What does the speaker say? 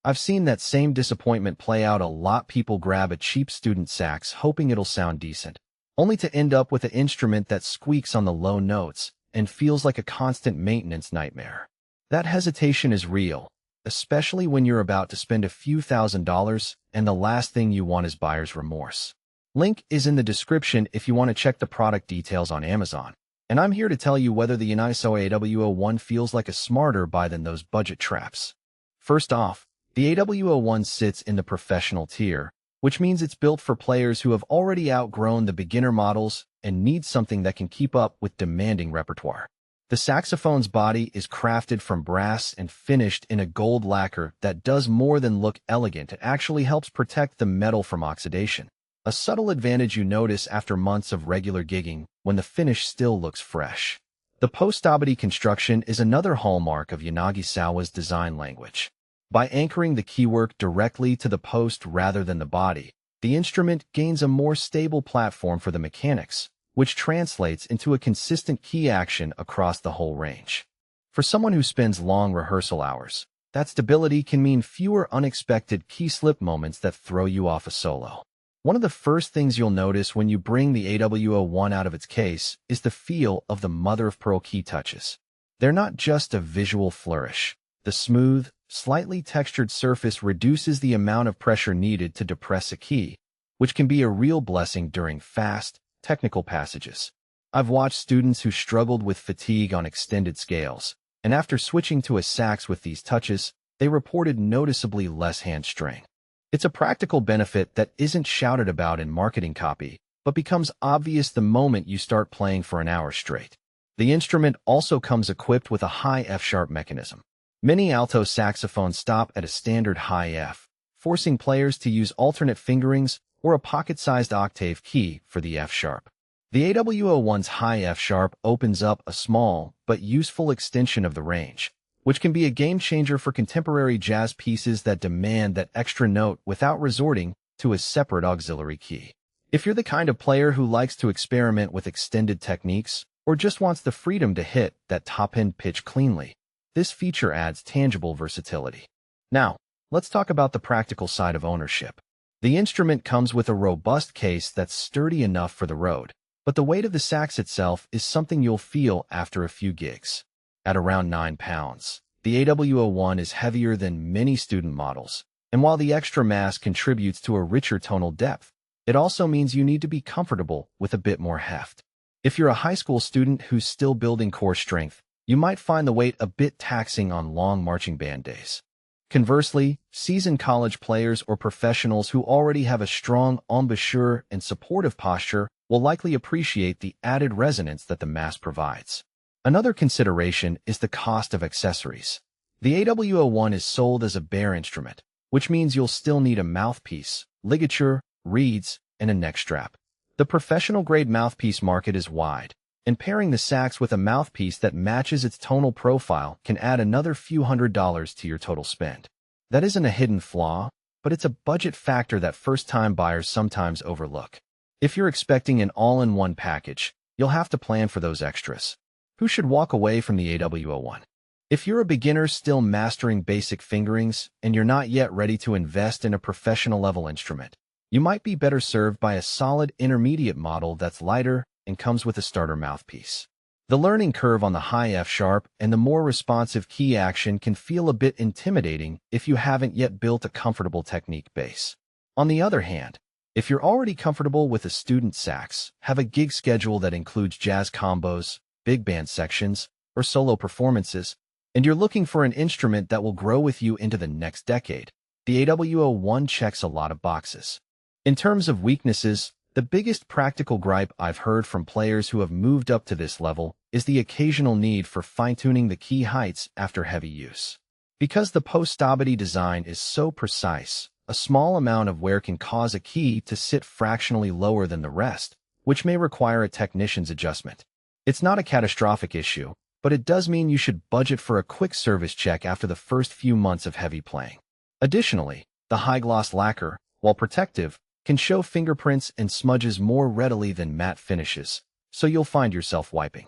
I've seen that same disappointment play out a lot. People grab a cheap student sax hoping it'll sound decent, only to end up with an instrument that squeaks on the low notes and feels like a constant maintenance nightmare. That hesitation is real, especially when you're about to spend a few $1,000s and the last thing you want is buyer's remorse. Link is in the description if you want to check the product details on Amazon. And I'm here to tell you whether the Yanagisawa WO1 feels like a smarter buy than those budget traps. First off, the WO1 sits in the professional tier, which means it's built for players who have already outgrown the beginner models and need something that can keep up with demanding repertoire. The saxophone's body is crafted from brass and finished in a gold lacquer that does more than look elegant. It actually helps protect the metal from oxidation, a subtle advantage you notice after months of regular gigging when the finish still looks fresh. The post-stability construction is another hallmark of Yanagisawa's design language. By anchoring the keywork directly to the post rather than the body, the instrument gains a more stable platform for the mechanics, which translates into a consistent key action across the whole range. For someone who spends long rehearsal hours, that stability can mean fewer unexpected key slip moments that throw you off a solo. One of the first things you'll notice when you bring the WO1 out of its case is the feel of the mother-of-pearl key touches. They're not just a visual flourish. The smooth, slightly textured surface reduces the amount of pressure needed to depress a key, which can be a real blessing during fast, technical passages. I've watched students who struggled with fatigue on extended scales, and after switching to a sax with these touches, they reported noticeably less hand strain. It's a practical benefit that isn't shouted about in marketing copy, but becomes obvious the moment you start playing for an hour straight. The instrument also comes equipped with a high F-sharp mechanism. Many alto saxophones stop at a standard high F, forcing players to use alternate fingerings or a pocket-sized octave key for the F-sharp. The WO1's high F-sharp opens up a small but useful extension of the range, which can be a game-changer for contemporary jazz pieces that demand that extra note without resorting to a separate auxiliary key. If you're the kind of player who likes to experiment with extended techniques or just wants the freedom to hit that top-end pitch cleanly, this feature adds tangible versatility. Now, let's talk about the practical side of ownership. The instrument comes with a robust case that's sturdy enough for the road, but the weight of the sax itself is something you'll feel after a few gigs. At around 9 pounds, the WO1 is heavier than many student models, and while the extra mass contributes to a richer tonal depth, it also means you need to be comfortable with a bit more heft. If you're a high school student who's still building core strength, you might find the weight a bit taxing on long marching band days. Conversely, seasoned college players or professionals who already have a strong embouchure and supportive posture will likely appreciate the added resonance that the mass provides. Another consideration is the cost of accessories. The WO1 is sold as a bare instrument, which means you'll still need a mouthpiece, ligature, reeds, and a neck strap. The professional-grade mouthpiece market is wide, and pairing the sax with a mouthpiece that matches its tonal profile can add another few $100s to your total spend. That isn't a hidden flaw, but it's a budget factor that first-time buyers sometimes overlook. If you're expecting an all-in-one package, you'll have to plan for those extras. Who should walk away from the WO1? If you're a beginner still mastering basic fingerings and you're not yet ready to invest in a professional-level instrument, you might be better served by a solid intermediate model that's lighter and comes with a starter mouthpiece. The learning curve on the high F-sharp and the more responsive key action can feel a bit intimidating if you haven't yet built a comfortable technique base. On the other hand, if you're already comfortable with a student sax, have a gig schedule that includes jazz combos, big band sections, or solo performances, and you're looking for an instrument that will grow with you into the next decade, the WO1 checks a lot of boxes. In terms of weaknesses, the biggest practical gripe I've heard from players who have moved up to this level is the occasional need for fine-tuning the key heights after heavy use. Because the post-stability design is so precise, a small amount of wear can cause a key to sit fractionally lower than the rest, which may require a technician's adjustment. It's not a catastrophic issue, but it does mean you should budget for a quick service check after the first few months of heavy playing. Additionally, the high-gloss lacquer, while protective, can show fingerprints and smudges more readily than matte finishes, so you'll find yourself wiping